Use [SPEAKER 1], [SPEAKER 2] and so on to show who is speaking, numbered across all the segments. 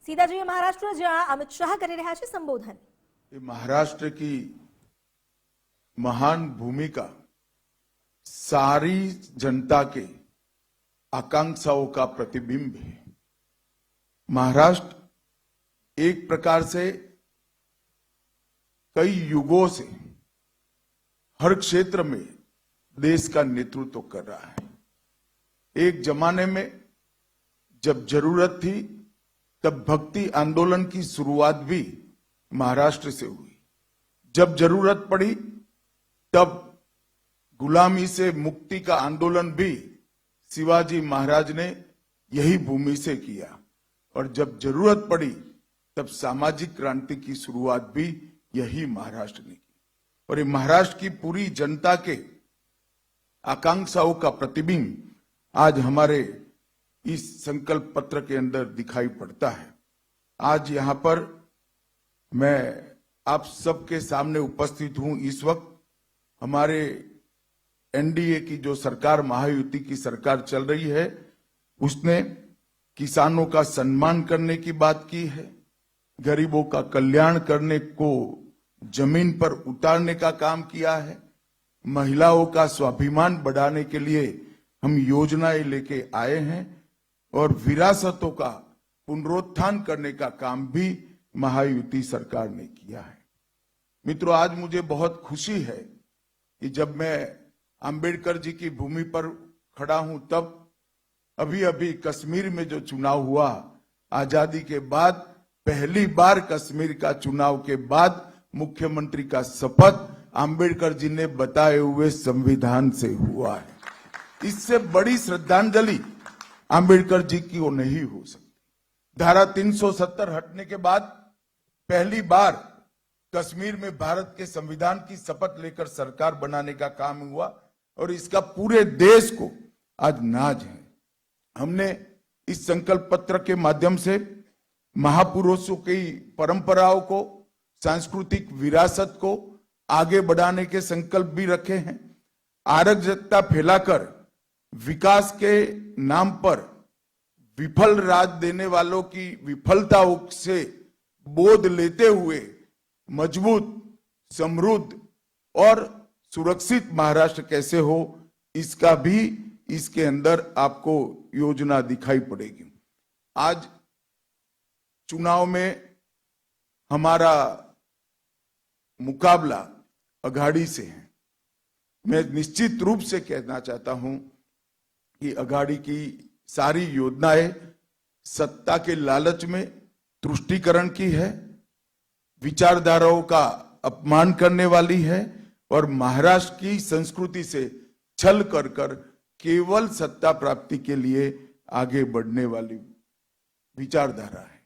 [SPEAKER 1] सीधा जઈએ महाराष्ट्र, જ્યાં અમિત શાહ કરી રહ્યા છે સંબોધન।
[SPEAKER 2] ये महाराष्ट्र की महान भूमिका सारी जनता के आकांक्षाओं का प्रतिबिंब है। महाराष्ट्र एक प्रकार से कई युगों से हर क्षेत्र में देश का नेतृत्व कर रहा है। एक जमाने में जब जरूरत थी तब भक्ति आंदोलन की शुरुआत भी महाराष्ट्र से हुई। जब जरूरत पड़ी तब गुलामी से मुक्ति का आंदोलन भी शिवाजी महाराज ने यही भूमि से किया और जब जरूरत पड़ी तब सामाजिक क्रांति की शुरुआत भी यही महाराष्ट्र ने की। और ये महाराष्ट्र की पूरी जनता के आकांक्षाओं का प्रतिबिंब आज हमारे इस संकल्प पत्र के अंदर दिखाई पड़ता है। आज यहां पर मैं आप सबके सामने उपस्थित हूं। इस वक्त हमारे एनडीए की जो सरकार, महायुति की सरकार चल रही है, उसने किसानों का सम्मान करने की बात की है, गरीबों का कल्याण करने को जमीन पर उतारने का काम किया है, महिलाओं का स्वाभिमान बढ़ाने के लिए हम योजनाएं लेके आए हैं और विरासतों का पुनरुत्थान करने का काम भी महायुति सरकार ने किया है। मित्रों, आज मुझे बहुत खुशी है कि जब मैं अंबेडकर जी की भूमि पर खड़ा हूं तब अभी अभी कश्मीर में जो चुनाव हुआ, आजादी के बाद पहली बार कश्मीर का चुनाव के बाद मुख्यमंत्री का शपथ अंबेडकर जी ने बताए हुए संविधान से हुआ है। इससे बड़ी श्रद्धांजलि अंबेडकर जी की वो नहीं हो सकती। धारा 370 हटने के बाद पहली बार कश्मीर में भारत के संविधान की शपथ लेकर सरकार बनाने का काम हुआ और इसका पूरे देश को आज नाज है। हमने इस संकल्प पत्र के माध्यम से महापुरुषों की परंपराओं को, सांस्कृतिक विरासत को आगे बढ़ाने के संकल्प भी रखे हैं। अराजकता फैलाकर विकास के नाम पर विफल राज देने वालों की विफलताओं से बोध लेते हुए मजबूत, समृद्ध और सुरक्षित महाराष्ट्र कैसे हो, इसका भी इसके अंदर आपको योजना दिखाई पड़ेगी। आज चुनाव में हमारा मुकाबला अघाड़ी से है। मैं निश्चित रूप से कहना चाहता हूं कि अघाड़ी की सारी योजनाएं सत्ता के लालच में तुष्टीकरण की है, विचारधाराओं का अपमान करने वाली है और महाराष्ट्र की संस्कृति से छल कर कर केवल सत्ता प्राप्ति के लिए आगे बढ़ने वाली विचारधारा है।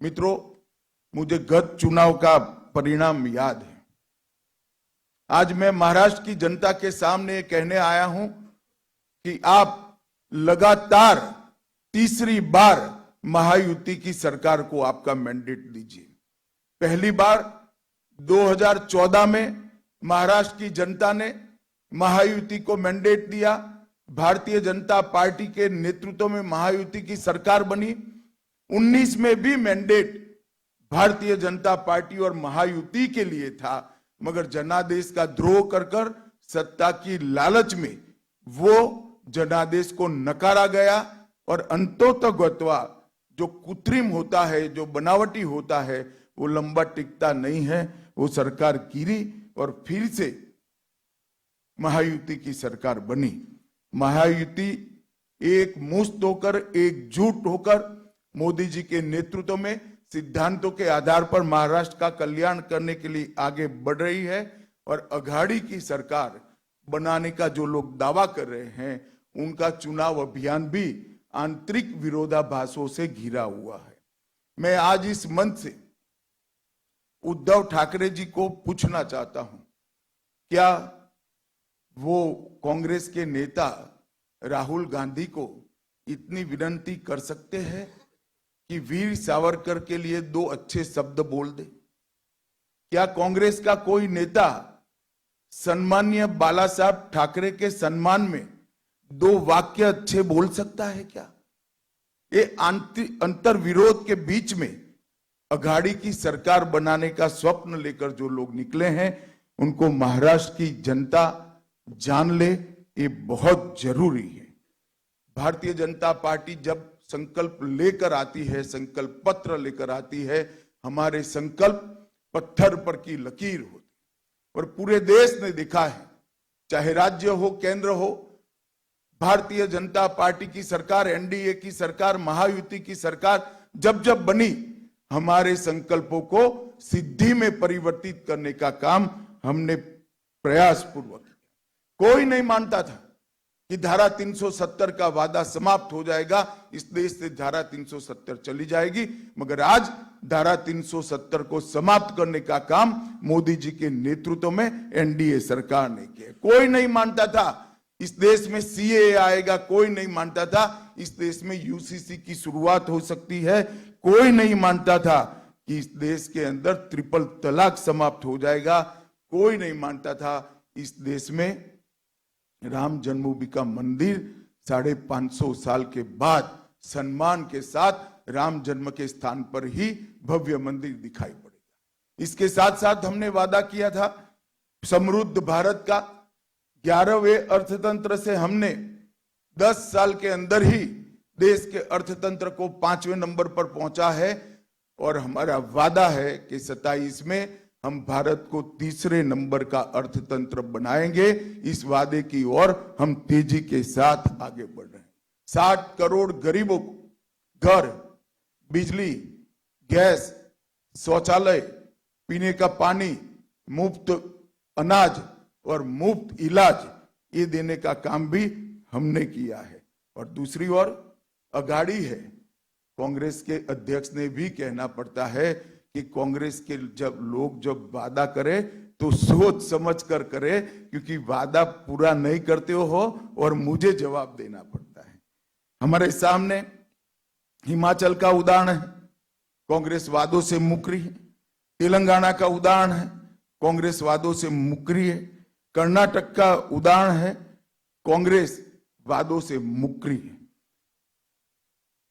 [SPEAKER 2] मित्रों, मुझे गत चुनाव का परिणाम याद है। आज मैं महाराष्ट्र की जनता के सामने कहने आया हूं कि आप लगातार तीसरी बार महायुति की सरकार को आपका मैंडेट दीजिए। पहली बार 2014 में महाराष्ट्र की जनता ने महायुति को मैंडेट दिया। भारतीय जनता पार्टी के नेतृत्व में महायुति की सरकार बनी। 19 में भी मैंडेट भारतीय जनता पार्टी और महायुति के लिए था, मगर जनादेश का द्रोह कर कर सत्ता की लालच में वो जनादेश को नकारा गया और अंतोतगत्वा जो कृत्रिम होता है, जो बनावटी होता है, वो लंबा टिकता नहीं है। वो सरकार गिरी और फिर से महायुति की सरकार बनी। महायुति एक मुश्त होकर, एकजुट होकर मोदी जी के नेतृत्व में सिद्धांतों के आधार पर महाराष्ट्र का कल्याण करने के लिए आगे बढ़ रही है और अघाड़ी की सरकार बनाने का जो लोग दावा कर रहे हैं, उनका चुनाव अभियान भी आंतरिक विरोधाभासों से घिरा हुआ है। मैं आज इस मंच से उद्धव ठाकरे जी को पूछना चाहता हूं, क्या वो कांग्रेस के नेता राहुल गांधी को इतनी विनती कर सकते हैं कि वीर सावरकर के लिए 2 अच्छे शब्द बोल दे? क्या कांग्रेस का कोई नेता सम्मानीय बाला साहब ठाकरे के सम्मान में 2 वाक्य अच्छे बोल सकता है क्या? ये अंतर विरोध के बीच में अघाड़ी की सरकार बनाने का स्वप्न लेकर जो लोग निकले हैं, उनको महाराष्ट्र की जनता जान ले, ये बहुत जरूरी है। भारतीय जनता पार्टी जब संकल्प लेकर आती है, संकल्प पत्र लेकर आती है, हमारे संकल्प पत्थर पर की लकीर होती और पूरे देश ने देखा है, चाहे राज्य हो केंद्र हो, भारतीय जनता पार्टी की सरकार, एनडीए की सरकार, महायुति की सरकार जब जब बनी, हमारे संकल्पों को सिद्धि में परिवर्तित करने का काम हमने प्रयास पूर्वक किया। कोई नहीं मानता था कि धारा 370 का वादा समाप्त हो जाएगा, इस देश से धारा 370 चली जाएगी, मगर आज धारा 370 को समाप्त करने का काम मोदी जी के नेतृत्व में एनडीए सरकार ने किया। कोई नहीं मानता था इस देश में सीएए आएगा, कोई नहीं मानता था इस देश में यूसीसी की शुरुआत हो सकती है, कोई नहीं मानता था कि इस देश के अंदर ट्रिपल तलाक समाप्त हो जाएगा, कोई नहीं मानता था इस देश में राम जन्मभूमि का मंदिर 550 साल के बाद सम्मान के साथ राम जन्म के स्थान पर ही भव्य मंदिर दिखाई पड़ेगा। इसके साथ साथ हमने वादा किया था समृद्ध भारत का। 11वें अर्थतंत्र से हमने 10 साल के अंदर ही देश के अर्थतंत्र को 5वें नंबर पर पहुंचा है और हमारा वादा है कि 27 में हम भारत को 3रे नंबर का अर्थतंत्र बनाएंगे। इस वादे की ओर हम तेजी के साथ आगे बढ़ रहे हैं। 60 करोड़ गरीबों को घर, बिजली, गैस, शौचालय, पीने का पानी, मुफ्त अनाज और मुफ्त इलाज, ये देने का काम भी हमने किया है। और दूसरी ओर अघाड़ी है, कांग्रेस के अध्यक्ष ने भी कहना पड़ता है कि कांग्रेस के जब वादा करे तो सोच समझ कर करे, क्योंकि वादा पूरा नहीं करते हो और मुझे जवाब देना पड़ता है। हमारे सामने हिमाचल का उदाहरण है, कांग्रेस वादों से मुकरी है। तेलंगाना का उदाहरण है, कांग्रेस वादों से मुकरी है। कर्नाटक का उदाहरण है, कांग्रेस वादों से मुकरी है।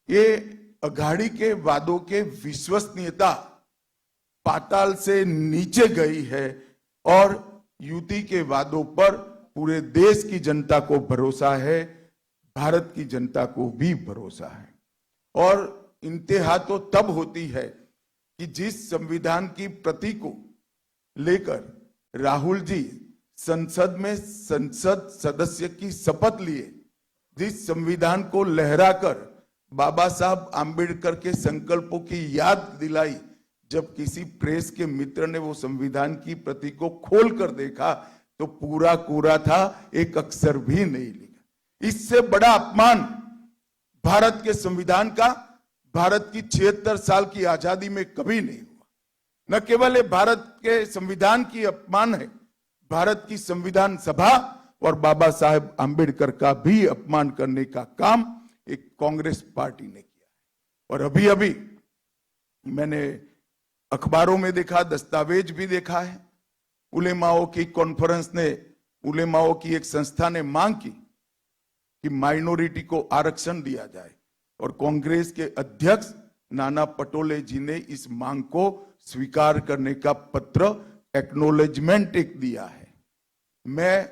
[SPEAKER 2] ये अघाड़ी के वादों के विश्वसनीयता पाताल से नीचे गई है और युति के वादों पर पूरे देश की जनता को भरोसा है, भारत की जनता को भी भरोसा है। और इंतहा तो तब होती है कि जिस संविधान की प्रति को लेकर राहुल जी संसद में संसद सदस्य की शपथ लिए, जिस संविधान को लहराकर बाबा साहब आंबेडकर के संकल्पों की याद दिलाई, जब किसी प्रेस के मित्र ने वो संविधान की प्रति को खोल कर देखा तो पूरा कोरा था, एक अक्षर भी नहीं लिखा। इससे बड़ा अपमान भारत के संविधान का भारत की 76 साल की आजादी में कभी नहीं हुआ। न केवल ये भारत के संविधान की अपमान है, भारत की संविधान सभा और बाबा साहेब आंबेडकर का भी अपमान करने का काम एक कांग्रेस पार्टी ने किया है। और अभी अभी मैंने अखबारों में देखा, दस्तावेज भी देखा है, उलेमाओं की कॉन्फ्रेंस ने, उलेमाओं की एक संस्था ने मांग की कि माइनॉरिटी को आरक्षण दिया जाए और कांग्रेस के अध्यक्ष नाना पटोले जी ने इस मांग को स्वीकार करने का पत्र, एक्नॉलेजमेंट एक दिया है। मैं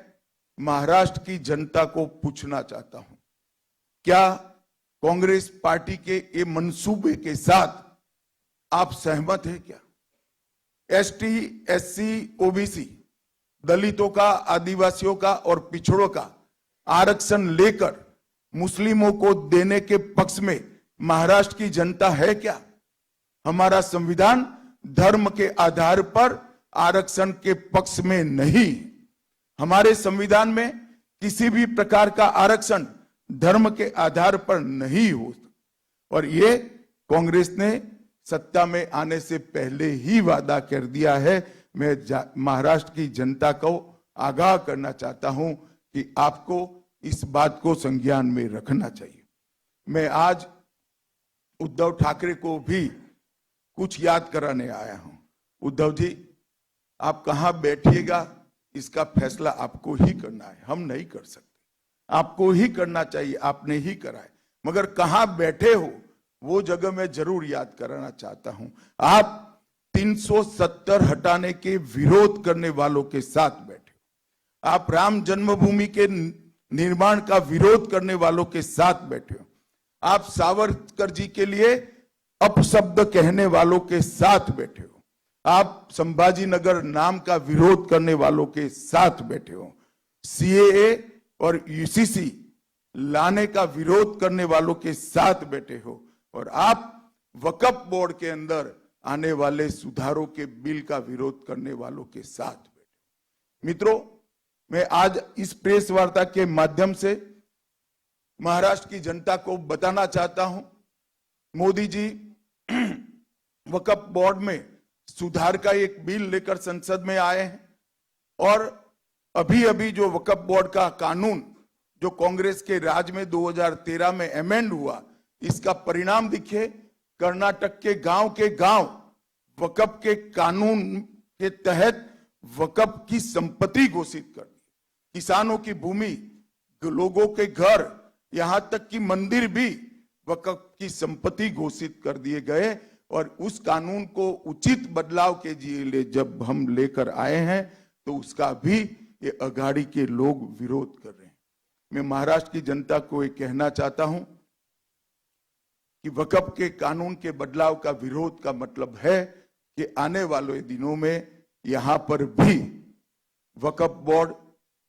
[SPEAKER 2] महाराष्ट्र की जनता को पूछना चाहता हूं, क्या कांग्रेस पार्टी के ये मंसूबे के साथ आप सहमत हैं क्या? एसटी, एससी, ओबीसी, दलितों का, आदिवासियों का और पिछड़ों का आरक्षण लेकर मुस्लिमों को देने के पक्ष में महाराष्ट्र की जनता है क्या? हमारा संविधान धर्म के आधार पर आरक्षण के पक्ष में नहीं। हमारे संविधान में किसी भी प्रकार का आरक्षण धर्म के आधार पर नहीं हो सकता। और ये कांग्रेस ने सत्ता में आने से पहले ही वादा कर दिया है। मैं महाराष्ट्र की जनता को आगाह करना चाहता हूं कि आपको इस बात को संज्ञान में रखना चाहिए। मैं आज उद्धव ठाकरे को भी कुछ याद कराने आया हूं। उद्धव जी, आप कहां बैठिएगा इसका फैसला आपको ही करना है, हम नहीं कर सकते। आपको ही करना चाहिए, आपने ही करा है। मगर कहां बैठे हो वो जगह मैं जरूर याद कराना चाहता हूं। आप 370 हटाने के विरोध करने वालों के साथ बैठे हो। आप राम जन्मभूमि के निर्माण का विरोध करने वालों के साथ बैठे हो। आप सावरकर जी के लिए अपशब्द कहने वालों के साथ बैठे हो। आप संभाजी नगर नाम का विरोध करने वालों के साथ बैठे हो। सीएए और यूसीसी लाने का विरोध करने वालों के साथ बैठे हो। और आप वक्फ बोर्ड के अंदर आने वाले सुधारों के बिल का विरोध करने वालों के साथ बैठे हो। मित्रों, मैं आज इस प्रेस वार्ता के माध्यम से महाराष्ट्र की जनता को बताना चाहता हूं, मोदी जी वक्फ बोर्ड में सुधार का एक बिल लेकर संसद में आए हैं और अभी अभी जो वक्फ बोर्ड का कानून जो कांग्रेस के राज में 2013 में अमेंड हुआ, इसका परिणाम दिखे। कर्नाटक के गांव वक्फ के कानून के तहत वक्फ की संपत्ति घोषित कर दी। किसानों की भूमि, लोगों के घर, यहां तक कि मंदिर भी वक्फ की संपत्ति घोषित कर दिए गए। और उस कानून को उचित बदलाव के लिए जब हम लेकर आए हैं तो उसका भी ये अघाड़ी के लोग विरोध कर रहे हैं। मैं महाराष्ट्र की जनता को ये कहना चाहता हूं कि वक्फ के कानून के बदलाव का विरोध का मतलब है कि आने वाले दिनों में यहां पर भी वक्फ बोर्ड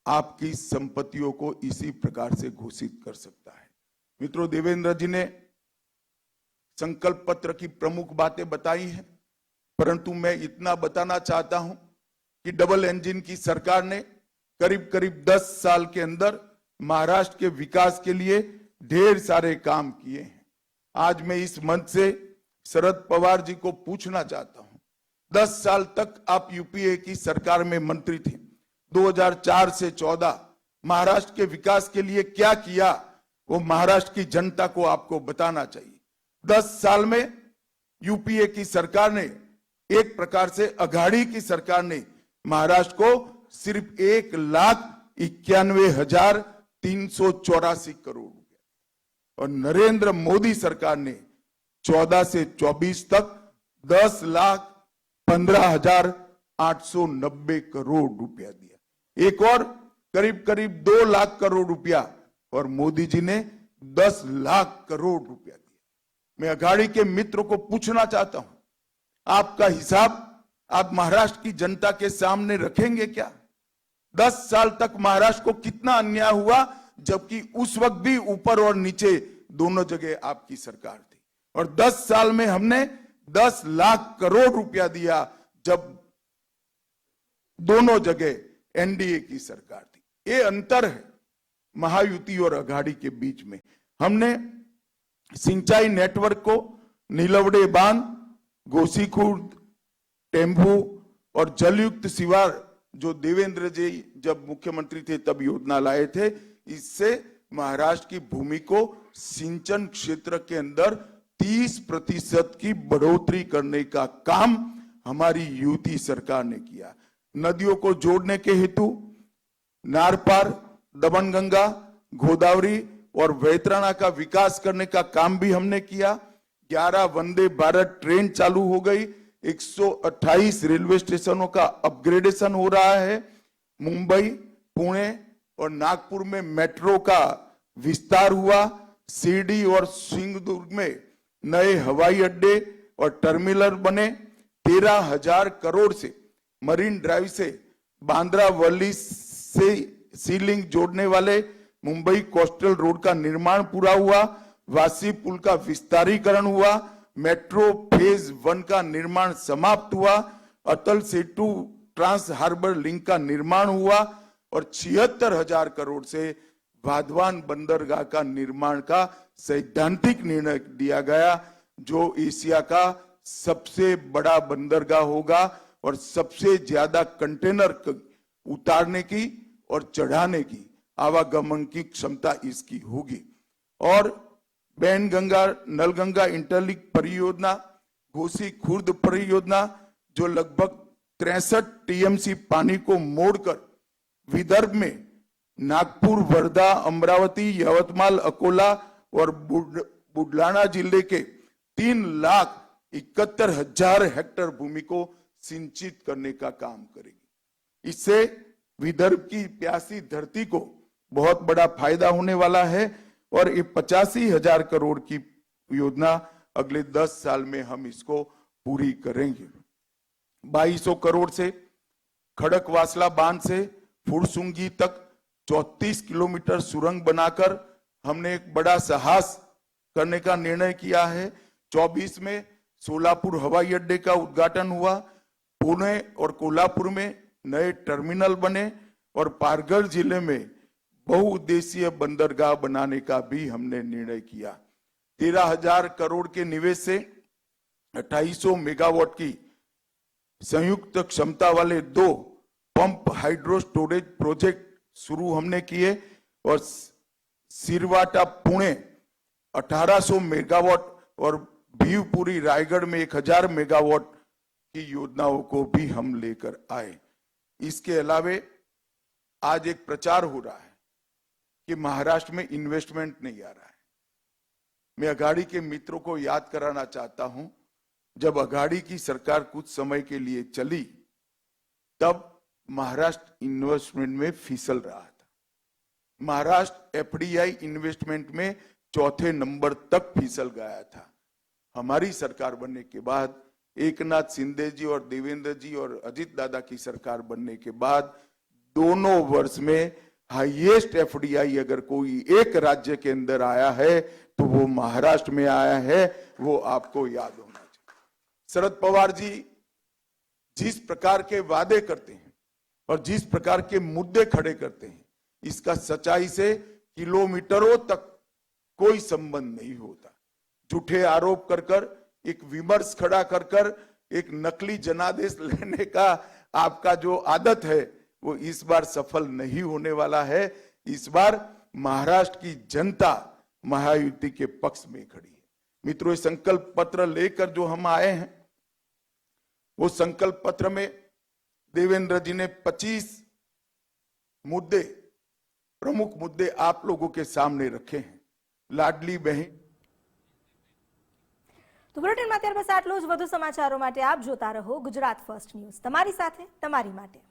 [SPEAKER 2] आपकी संपत्तियों को इसी प्रकार से घोषित कर सकता है। मित्रों, देवेंद्र जी ने संकल्प पत्र की प्रमुख बातें बताई हैं, परंतु मैं इतना बताना चाहता हूं कि डबल इंजन की सरकार ने करीब करीब 10 साल के अंदर महाराष्ट्र के विकास के लिए ढेर सारे काम किए हैं। आज मैं इस मंच से शरद पवार जी को पूछना चाहता हूं, 10 साल तक आप यूपीए की सरकार में मंत्री थे। 2004 से 14 महाराष्ट्र के विकास के लिए क्या किया वो महाराष्ट्र की जनता को आपको बताना चाहिए। 10 साल में यूपीए की सरकार ने, एक प्रकार से अघाड़ी की सरकार ने महाराष्ट्र को सिर्फ 1,91,384 करोड़ रुपए और नरेंद्र मोदी सरकार ने 14 से 24 तक 10,15,890 करोड़ रुपया दिया। एक और करीब करीब 2 लाख करोड़ रुपया और मोदी जी ने 10 लाख करोड़ रुपया दिया। मैं अघाड़ी के मित्र को पूछना चाहता हूं, आपका हिसाब आप महाराष्ट्र की जनता के सामने रखेंगे क्या? 10 साल तक महाराष्ट्र को कितना अन्याय हुआ, जबकि उस वक्त भी ऊपर और नीचे दोनों जगह आपकी सरकार थी। और 10 साल में हमने 10 लाख करोड़ रुपया दिया जब दोनों जगह एनडीए की सरकार थी। ये अंतर है महायुति और अघाड़ी के बीच में। हमने सिंचाई नेटवर्क को नीलवड़े बांध, गोसीखुर्द, टेम्बू और जलयुक्त शिवार जो देवेंद्र जी जब मुख्यमंत्री थे तब योजना लाए थे, इससे महाराष्ट्र की भूमि को सिंचन क्षेत्र के अंदर 30% की बढ़ोतरी करने का काम हमारी यूपी सरकार ने किया। नदियों को जोड़ने के हेतु नारपार, दमनगंगा, गोदावरी और वैतरणा का विकास करने का काम भी हमने किया। 11 वंदे भारत ट्रेन चालू हो गई। 128 रेलवे स्टेशनों का अपग्रेडेशन हो रहा है। मुंबई, पुणे और नागपुर में मेट्रो का विस्तार हुआ। शिरडी और सिंगदुर्ग में नए हवाई अड्डे और टर्मिनल बने। 13,000 करोड़ से मरीन ड्राइव से बांद्रा वर्ली से सीलिंग जोड़ने वाले मुंबई कोस्टल रोड का निर्माण पूरा हुआ। वासी पुल का विस्तारीकरण हुआ। मेट्रो फेज 1 का निर्माण समाप्त हुआ। Atal Setu trans harbour link का निर्माण हुआ और 76,000 करोड़ से वाधवान बंदरगाह का निर्माण का सैद्धांतिक निर्णय दिया गया, जो एशिया का सबसे बड़ा बंदरगाह होगा और सबसे ज्यादा कंटेनर उतारने की और चढ़ाने की आवागमन की क्षमता इसकी होगी। और बैनगंगा नलगंगा इंटरलिंक परियोजना, घोसी खुर्द परियोजना जो लगभग 63 टीएमसी पानी को मोड़कर विदर्भ में नागपुर, वर्धा, अमरावती, यवतमाल, अकोला और बुढलाना जिले के 3,71,000 हेक्टेयर भूमि को सिंचित करने का काम करेगी। इससे विदर्भ की प्यासी धरती को बहुत बड़ा फायदा होने वाला है और ये 85,000 करोड़ की योजना अगले 10 साल में हम इसको पूरी करेंगे। 2200 करोड़ से खड़कवासला बांध से फुरसुंगी तक 34 किलोमीटर सुरंग बनाकर हमने एक बड़ा साहस करने का निर्णय किया है। 24 में सोलापुर हवाई अड्डे का उद्घाटन हुआ, पुणे और कोल्हापुर में नए टर्मिनल बने और पालघर जिले में बहुउद्देशीय बंदरगाह बनाने का भी हमने निर्णय किया। 13,000 करोड़ के निवेश से 2800 मेगावाट की संयुक्त क्षमता वाले 2 पंप हाइड्रो स्टोरेज प्रोजेक्ट शुरू हमने किए और सिरवाटा पुणे 1800 मेगावाट और भीवपुरी रायगढ़ में 1000 मेगावाट की योजनाओं को भी हम लेकर आए। इसके अलावे आज एक प्रचार हो रहा है कि महाराष्ट्र में इन्वेस्टमेंट नहीं आ रहा है। मैं अघाड़ी के मित्रों को याद कराना चाहता हूं, जब अघाड़ी की सरकार कुछ समय के लिए चली तब महाराष्ट्र इन्वेस्टमेंट में फिसल रहा था। महाराष्ट्र एफडीआई इन्वेस्टमेंट में 4थे नंबर तक फिसल गया था। हमारी सरकार बनने के बाद, एकनाथ शिंदे जी और देवेंद्र जी और अजित दादा की सरकार बनने के बाद दोनों वर्ष में हाईएस्ट एफडीआई अगर कोई एक राज्य के अंदर आया है तो वो महाराष्ट्र में आया है। वो आपको याद होना चाहिए। शरद पवार जी जिस प्रकार के वादे करते हैं और जिस प्रकार के मुद्दे खड़े करते हैं, इसका सच्चाई से किलोमीटरों तक कोई संबंध नहीं होता। झूठे आरोप कर कर, एक विमर्श खड़ा कर कर, एक नकली जनादेश लेने का आपका जो आदत है वो इस बार सफल नहीं होने वाला है। इस बार महाराष्ट्र की जनता महायुति के पक्ष में खड़ी है। मित्रों, ये संकल्प पत्र लेकर जो हम आए हैं, वो संकल्प पत्र में देवेंद्र जी ने 25 मुद्दे, प्रमुख मुद्दे आप लोगों के सामने रखे हैं। लाडली बहन
[SPEAKER 1] તો બુલેટિનમાં ત્યાર બસ આટલું જ। વધુ સમાચારો માટે આપ જોતા રહો ગુજરાત ફર્સ્ટ ન્યૂઝ, તમારી સાથે તમારી માટે।